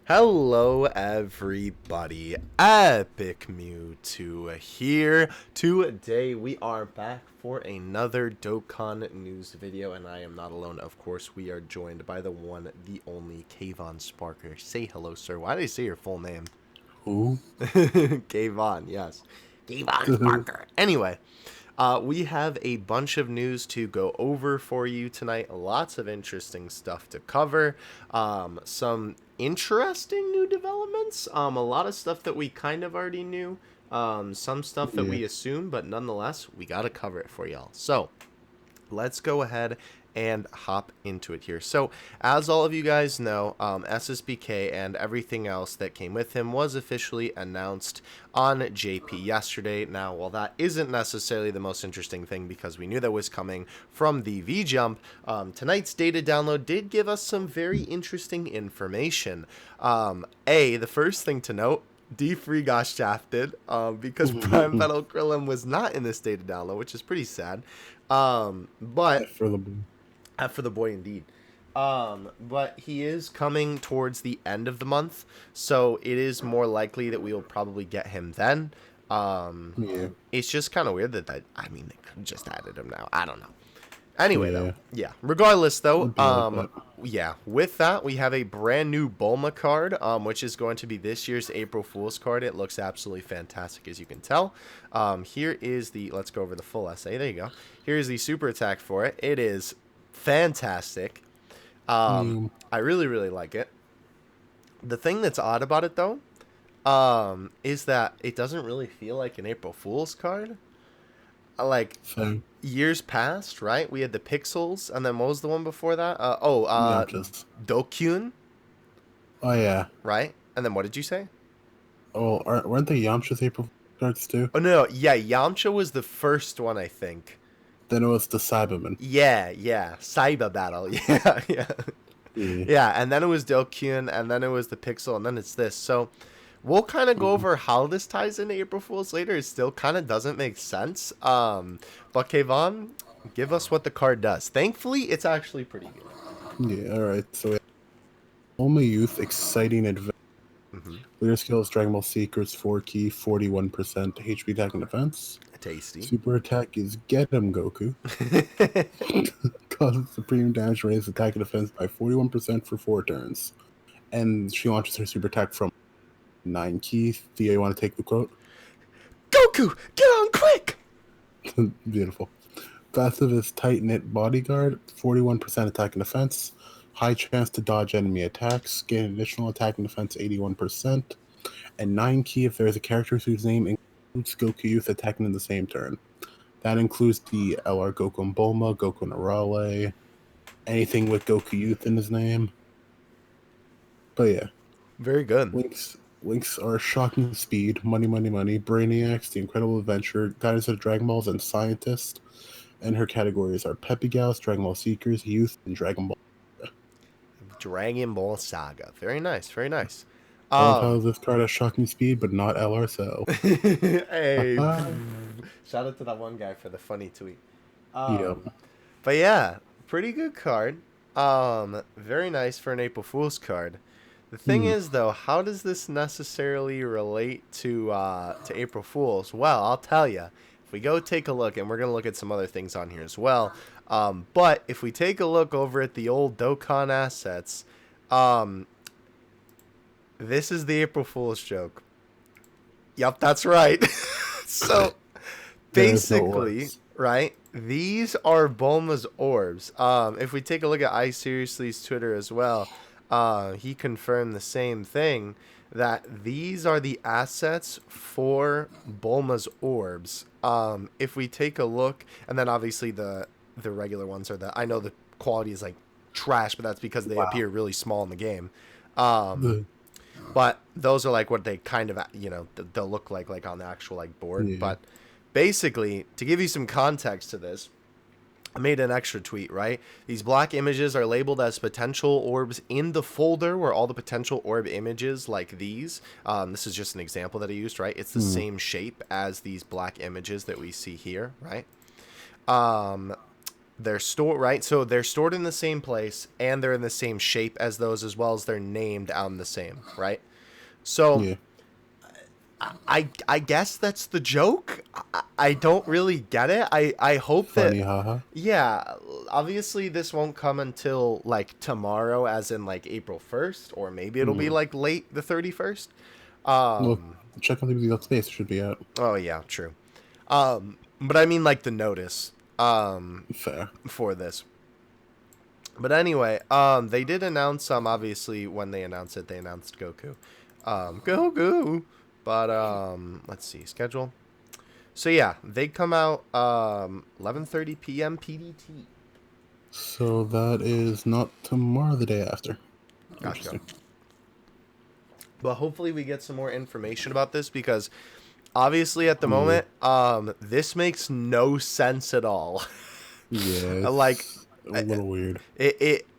Hello everybody, Epic Mewtwo here. Today we are back for another Dokkan news video, and I am not alone. Of course, we are joined by the one, the only Kayvon Sparker. Say hello, sir. Why did I say your full name? Who? Kayvon, yes. Kayvon Sparker. Anyway, we have a bunch of news to go over for you tonight. Lots of interesting stuff to cover. Some interesting new developments. A lot of stuff that we kind of already knew. Some stuff that we assumed, but nonetheless, we got to cover it for y'all. So, let's go ahead and hop into it here. So, as all of you guys know, SSBK and everything else that came with him was officially announced on JP yesterday. Now, while that isn't necessarily the most interesting thing because we knew that was coming from the V-Jump, tonight's data download did give us some very interesting information. The first thing to note, D3 got shafted because Prime Metal Krillin was not in this data download, which is pretty sad. But for the boy indeed. But he is coming towards the end of the month, so it is more likely that we will probably get him then. It's just kind of weird that I mean, they could just added him now. I don't know. Anyway, though, yeah. Regardless, though, with that, we have a brand new Bulma card, which is going to be this year's April Fool's card. It looks absolutely fantastic, as you can tell. Here is the, let's go over the full essay. There you go. Here's the super attack for it. It is fantastic. I really, really like it. The thing that's odd about it, though, is that it doesn't really feel like an April Fool's card. Like, years past, right? We had the Pixels, and then what was the one before that? Dokkan. Oh, yeah. Right? And then what did you say? Oh, weren't the Yamcha's April cards too? Oh, no. Yeah, Yamcha was the first one, I think. Then it was the Cyberman. Yeah. Cyber Battle. Yeah. Yeah, and then it was Dokkan, and then it was the Pixel, and then it's this. So, we'll kind of go over how this ties into April Fool's later. It still kind of doesn't make sense. But Kayvon, give us what the card does. Thankfully, it's actually pretty good. Yeah, alright. So, Bulma Youth, exciting adventure. Leader skills, Dragon Ball Secrets, 4 key, 41% HP attack and defense. Tasty. Super attack is Get 'em Goku. Causes supreme damage, raises attack and defense by 41% for 4 turns. And she launches her super attack from 9 key. Thea, you want to take the quote? Goku, get on quick! Beautiful. Passive is Tight Knit Bodyguard, 41% attack and defense. High chance to dodge enemy attacks. Gain additional attack and defense 81%. And 9 key if there is a character whose name includes Goku Youth attacking in the same turn. That includes the LR Goku and Bulma, Goku and Arale, anything with Goku Youth in his name. But yeah. Very good. Links are Shocking Speed, Money, Brainiacs, The Incredible Adventure, Guidance of Dragon Balls, and Scientist. And her categories are Peppy Gals, Dragon Ball Seekers, Youth, and Dragon Ball. Dragon Ball Saga. Very nice. I love how this card has Shocking Speed, but not LRSL. Hey. Shout out to that one guy for the funny tweet. But yeah, pretty good card. Very nice for an April Fool's card. The thing is, though, how does this necessarily relate to April Fool's? Well, I'll tell you. If we go take a look, and we're going to look at some other things on here as well. But if we take a look over at the old Dokkan assets, this is the April Fool's joke. Yep, that's right. So, basically, right, these are Bulma's orbs. If we take a look at iSeriously's Twitter as well, he confirmed the same thing, that these are the assets for Bulma's orbs. If we take a look, and then obviously the regular ones are I know the quality is like trash, but that's because they appear really small in the game. But those are like what they kind of, they'll look like on the actual like board. Yeah. But basically, to give you some context to this, I made an extra tweet, right? These black images are labeled as potential orbs in the folder where all the potential orb images like these. This is just an example that I used, right? It's the same shape as these black images that we see here, right? They're stored, right? So they're stored in the same place, and they're in the same shape as those, as well as they're named on the same, right? So Yeah. I guess that's the joke. I don't really get it. I hope that, Funny, haha. yeah, obviously this won't come until like tomorrow, as in like April 1st, or maybe it'll be Mm. like late the 31st. Well, check on DBZ Dokkan Space. It should be out. Oh yeah, true. But I mean like the notice Fair. for this. But anyway, they did announce obviously when they announced it, they announced Goku. Goku. But let's see, schedule. So yeah, they come out 11:30 p.m. PDT. So that is not tomorrow, the day after. Gotcha. Interesting. But hopefully we get some more information about this, because obviously at the moment, this makes no sense at all. Yeah, Like, a little weird.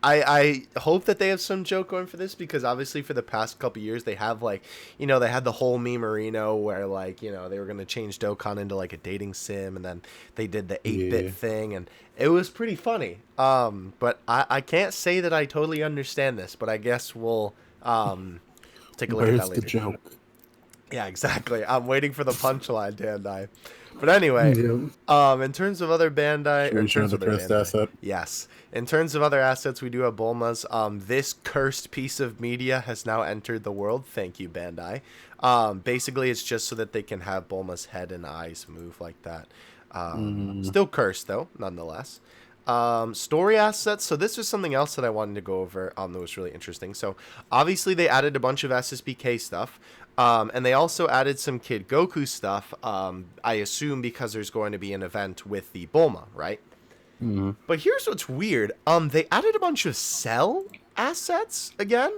I hope that they have some joke going for this, because obviously for the past couple years they have, like, you know, they had the whole Me Marino where, like, you know, they were going to change Dokkan into like a dating sim, and then they did the 8-bit thing, and it was pretty funny. But I can't say that I totally understand this, but I guess we'll take a look at that later. Where's the joke? Yeah, exactly. I'm waiting for the punchline, Bandai. But anyway, Yep. in terms of other Bandai, or in terms of the other first Bandai, asset. yes, in terms of other assets, we do have Bulma's. This cursed piece of media has now entered the world. Thank you, Bandai. Basically, it's just so that they can have Bulma's head and eyes move like that. Still cursed though, nonetheless. Story assets. So this was something else that I wanted to go over. That was really interesting. So obviously they added a bunch of SSBK stuff. And they also added some Kid Goku stuff, I assume because there's going to be an event with the Bulma, right? But here's what's weird. They added a bunch of Cell assets again.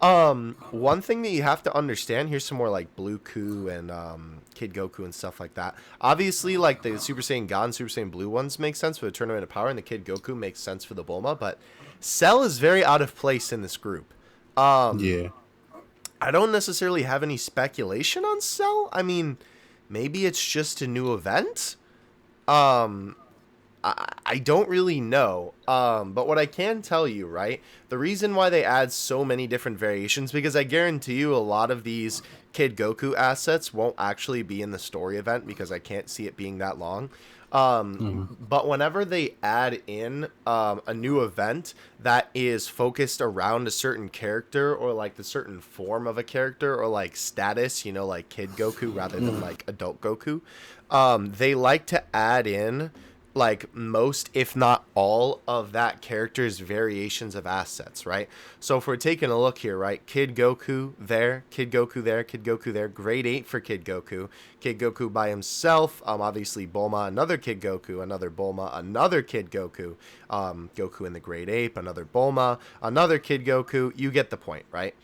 One thing that you have to understand, here's some more like Blue Ku and Kid Goku and stuff like that. Obviously, like the Super Saiyan God and Super Saiyan Blue ones make sense for the Tournament of Power, and the Kid Goku makes sense for the Bulma, but Cell is very out of place in this group. Yeah. I don't necessarily have any speculation on Cell. I mean, maybe it's just a new event. I don't really know. But what I can tell you, right? The reason why they add so many different variations, because I guarantee you a lot of these Kid Goku assets won't actually be in the story event, because I can't see it being that long. But whenever they add in a new event that is focused around a certain character, or like the certain form of a character, or like status, you know, like Kid Goku rather than like adult Goku, they like to add in like most, if not all, of that character's variations of assets, right? So if we're taking a look here, right, Kid Goku there, Kid Goku there, Kid Goku there, grade 8 for Kid Goku by himself, obviously Bulma, another Kid Goku, another Bulma, another Kid Goku, Goku in the grade 8, another Bulma, another Kid Goku, you get the point, right?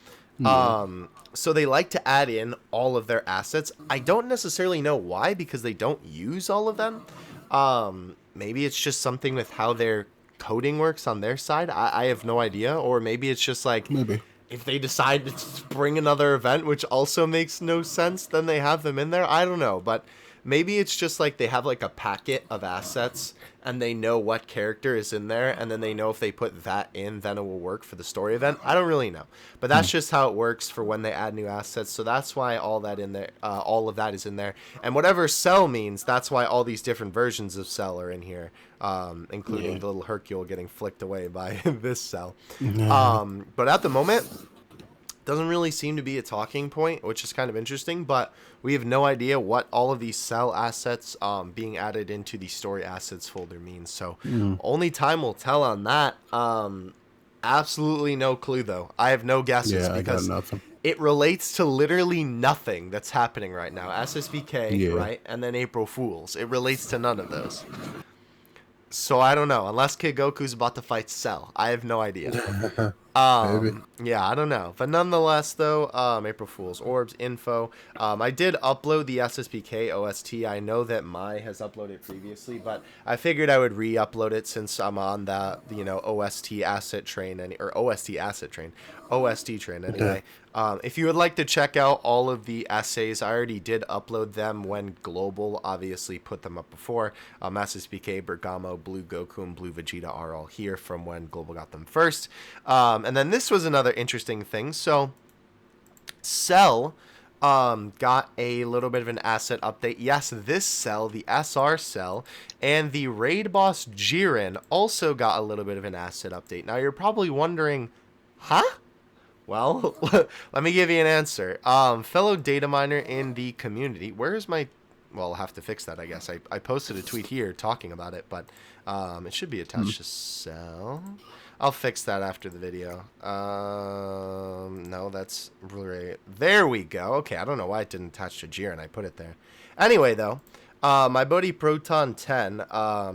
So they like to add in all of their assets. I don't necessarily know why, because they don't use all of them. Maybe it's just something with how their coding works on their side. I have no idea. Or maybe it's just like, if they decide to bring another event, which also makes no sense, then they have them in there. I don't know. But maybe it's just like they have like a packet of assets, and they know what character is in there, and then they know if they put that in, then it will work for the story event. I don't really know, but that's just how it works for when they add new assets. So that's why all that in there, all of that is in there, and whatever Cell means, that's why all these different versions of Cell are in here, including the little Hercule getting flicked away by this Cell. But at the moment, doesn't really seem to be a talking point, which is kind of interesting, but we have no idea what all of these Cell assets being added into the story assets folder means. So only time will tell on that. Absolutely no clue, though. I have no guesses, because it relates to literally nothing that's happening right now. SSBK, right? And then April Fools. It relates to none of those. So I don't know. Unless Kid Goku's about to fight Cell. I have no idea. Maybe. Yeah, I don't know. But nonetheless, though, April Fool's Orbs info. I did upload the SSPK OST. I know that Mai has uploaded previously, but I figured I would re-upload it since I'm on that, OST asset train, or OST asset train, OST train Okay. anyway. If you would like to check out all of the essays, I already did upload them when Global obviously put them up before. SSPK, Bergamo, Blue Goku, and Blue Vegeta are all here from when Global got them first. And then this was another interesting thing. So, Cell got a little bit of an asset update. Yes, this Cell, the SR Cell, and the Raid Boss Jiren also got a little bit of an asset update. Now, you're probably wondering, huh? Well, let me give you an answer. Fellow data miner in the community, where is my... Well, I'll have to fix that, I guess. I posted a tweet here talking about it, but it should be attached to Cell. I'll fix that after the video. No, that's right. There we go. Okay, I don't know why it didn't attach to Jiren. I put it there. Anyway, though, my buddy Proton 10,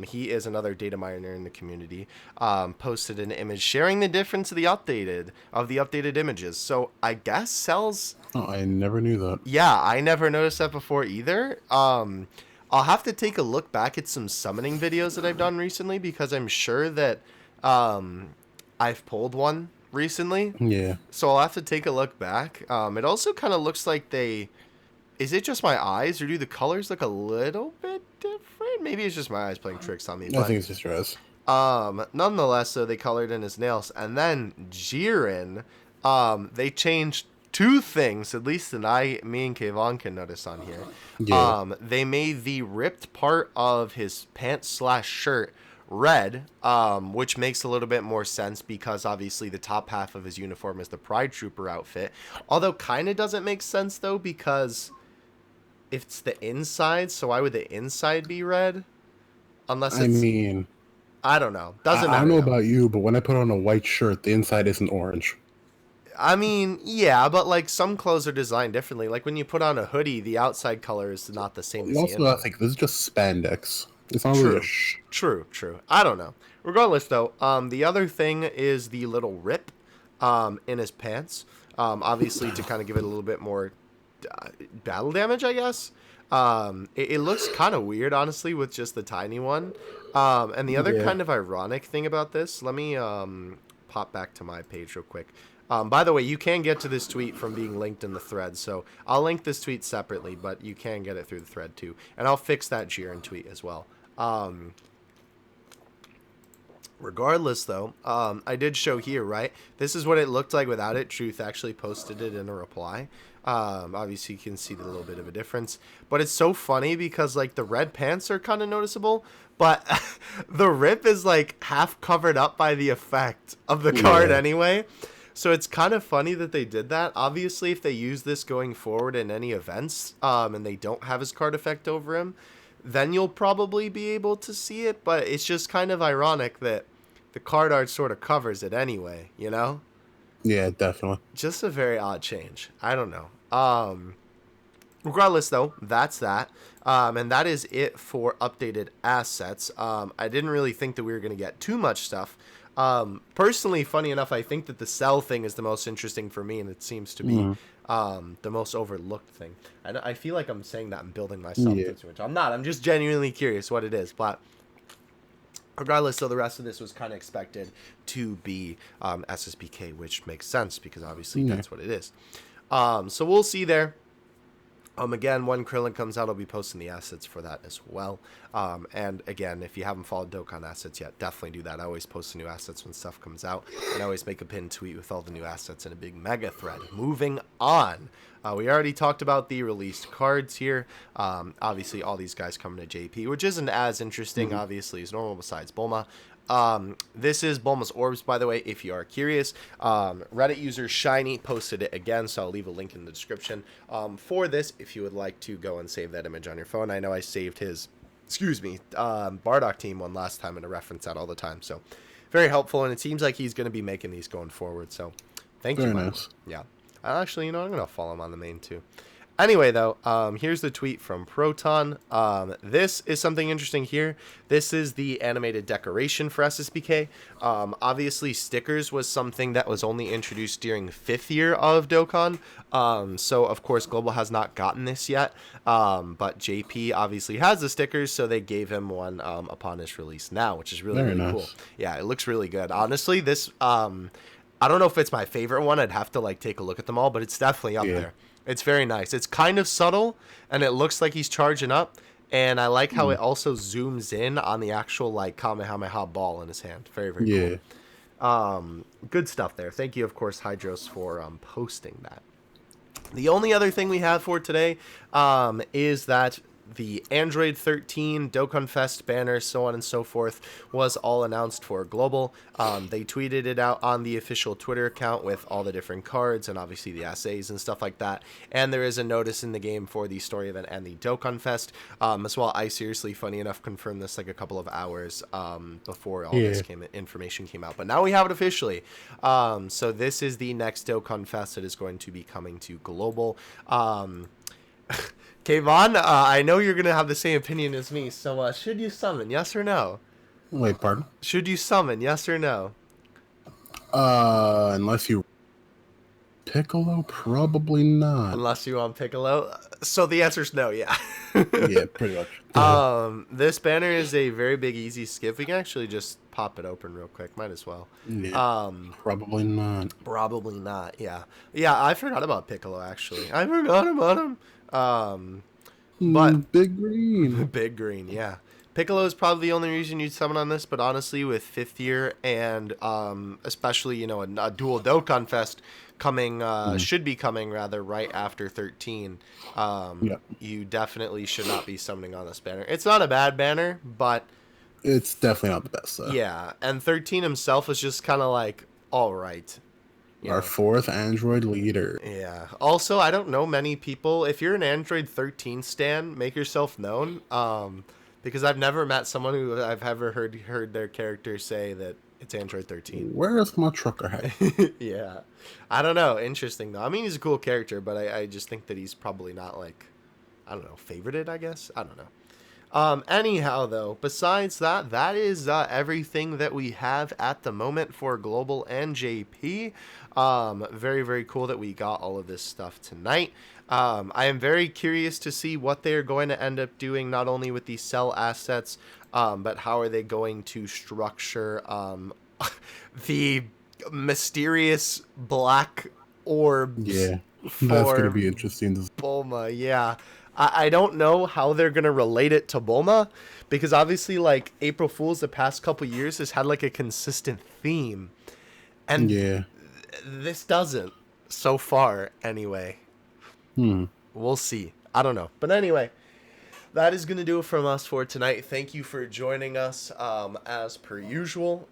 he is another data miner in the community, posted an image sharing the difference of the updated images. So I guess Cell's... Oh, I never knew that. Yeah, I never noticed that before either. I'll have to take a look back at some summoning videos that I've done recently, because I'm sure that I've pulled one recently. Yeah. So I'll have to take a look back. It also kind of looks like they... Is it just my eyes, or do the colors look a little bit different? Maybe it's just my eyes playing tricks on me. I think it's just your eyes. Nonetheless, so they colored in his nails. And then Jiren, they changed two things, at least that me and Kayvon can notice on here. Yeah. They made the ripped part of his pants/shirt red, which makes a little bit more sense, because obviously the top half of his uniform is the Pride Trooper outfit. Although kind of doesn't make sense, though, because it's the inside, so why would the inside be red? Unless it's... I mean... I don't know. Doesn't matter. I don't know about you, but when I put on a white shirt, the inside isn't orange. I mean, yeah, but like some clothes are designed differently. Like when you put on a hoodie, the outside color is not the same as the Also, inside. I think this is just spandex. It's not really a True. I don't know. Regardless, though, the other thing is the little rip in his pants. Obviously, to kind of give it a little bit more battle damage, I guess. It looks kind of weird, honestly, with just the tiny one. And the other kind of ironic thing about this, let me pop back to my page real quick. By the way, you can get to this tweet from being linked in the thread, so I'll link this tweet separately, but you can get it through the thread too. And I'll fix that Jiren tweet as well. Regardless, though, I did show here, right? This is what it looked like without it. Truth actually posted it in a reply. Obviously, you can see the little bit of a difference. But it's so funny because, like, the red pants are kind of noticeable, but the rip is, like, half covered up by the effect of the card anyway. So it's kind of funny that they did that. Obviously, if they use this going forward in any events, and they don't have his card effect over him, then you'll probably be able to see it. But it's just kind of ironic that the card art sort of covers it anyway, you know? Yeah, definitely. Just a very odd change. I don't know. Regardless, though, that's that. And that is it for updated assets. I didn't really think that we were going to get too much stuff. Personally, funny enough, I think that the Cell thing is the most interesting for me, and it seems to be the most overlooked thing. I feel like I'm saying that and building myself too much. I'm not. I'm just genuinely curious what it is. But regardless, so the rest of this was kind of expected to be SSPK, which makes sense because obviously that's what it is. So we'll see there. Again, when Krillin comes out, I'll be posting the assets for that as well. And again, if you haven't followed Dokkan assets yet, definitely do that. I always post the new assets when stuff comes out, and I always make a pinned tweet with all the new assets in a big mega thread. Moving on. We already talked about the released cards here. Obviously, all these guys coming to JP, which isn't as interesting, obviously, as normal besides Bulma. This is Bulma's Orbs, by the way, if you are curious. Reddit user Shiny posted it again, so I'll leave a link in the description for this if you would like to go and save that image on your phone. I know I saved his, Bardock team one last time, and I reference that all the time, so very helpful, and it seems like he's going to be making these going forward, so thank you. Very nice. Yeah. Actually, you know, I'm going to follow him on the main, too. Anyway, though, here's the tweet from Proton. This is something interesting here. This is the animated decoration for SSBK. Obviously, stickers was something that was only introduced during 5th year of Dokkan. So, of course, Global has not gotten this yet. But JP obviously has the stickers, so they gave him one upon his release now, which is really, Very really nice. cool. Yeah, it looks really good. Honestly, this... I don't know if it's my favorite one. I'd have to, like, take a look at them all, but it's definitely up there. It's very nice. It's kind of subtle, and it looks like he's charging up. And I like how it also zooms in on the actual, like, Kamehameha ball in his hand. Very, very cool. Good stuff there. Thank you, of course, Hydros, for posting that. The only other thing we have for today is that the Android 13 Dokkan Fest banner, so on and so forth, was all announced for Global. They tweeted it out on the official Twitter account with all the different cards and obviously the essays and stuff like that. And there is a notice in the game for the story event and the Dokkan Fest as well. I seriously, funny enough, confirmed this like a couple of hours before all this information came out. But now we have it officially. So this is the next Dokkan Fest that is going to be coming to Global. Kayvon, I know you're going to have the same opinion as me, so should you summon, yes or no? Wait, pardon? Should you summon, yes or no? Unless you... Piccolo? Probably not. Unless you want Piccolo? So the answer's no, yeah. Yeah, pretty much. This banner is a very big, easy skip. We can actually just pop it open real quick. Might as well. Yeah, probably not. Probably not, yeah. Yeah, I forgot about Piccolo, actually. I forgot about him. But Big Green. Big Green, yeah. Piccolo is probably the only reason you'd summon on this, but honestly, with 5th year and especially, you know, a dual Dokkan Fest coming, should be coming rather right after 13, you definitely should not be summoning on this banner. It's not a bad banner, but it's definitely not the best, though. Yeah, and 13 himself is just kind of like, all right. Our 4th Android leader. Yeah. Also, I don't know many people. If you're an Android 13 stan, make yourself known. Because I've never met someone who I've ever heard their character say that it's Android 13. Where's my trucker hat? Yeah. I don't know. Interesting, though. I mean, he's a cool character, but I just think that he's probably not, like, I don't know, favorited, I guess? I don't know. Anyhow, though, besides that, that is everything that we have at the moment for Global and JP. Very, very cool that we got all of this stuff tonight. I am very curious to see what they are going to end up doing, not only with the cell assets, but how are they going to structure the mysterious black orbs. Yeah, that's going to be interesting. Bulma, yeah. I don't know how they're going to relate it to Bulma, because obviously, like, April Fool's the past couple years has had, like, a consistent theme. And this doesn't, so far, anyway. We'll see. I don't know. But anyway, that is going to do it from us for tonight. Thank you for joining us, as per usual.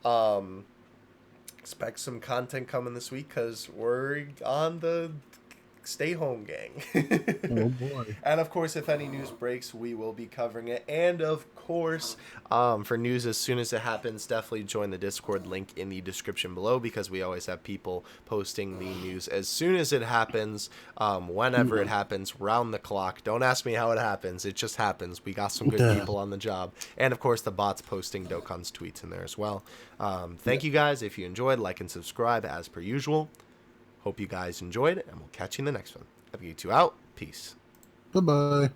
Expect some content coming this week, because we're on the stay home gang. Oh boy. And of course, if any news breaks, we will be covering it. And of course, for news as soon as it happens, definitely join the Discord link in the description below, because we always have people posting the news as soon as it happens, whenever it happens, round the clock. Don't ask me how it happens, it just happens. We got some good people on the job. And of course, the bots posting Dokkan's tweets in there as well. Thank you guys. If you enjoyed, like and subscribe as per usual. Hope you guys enjoyed, and we'll catch you in the next one. Have you two out. Peace. Bye-bye.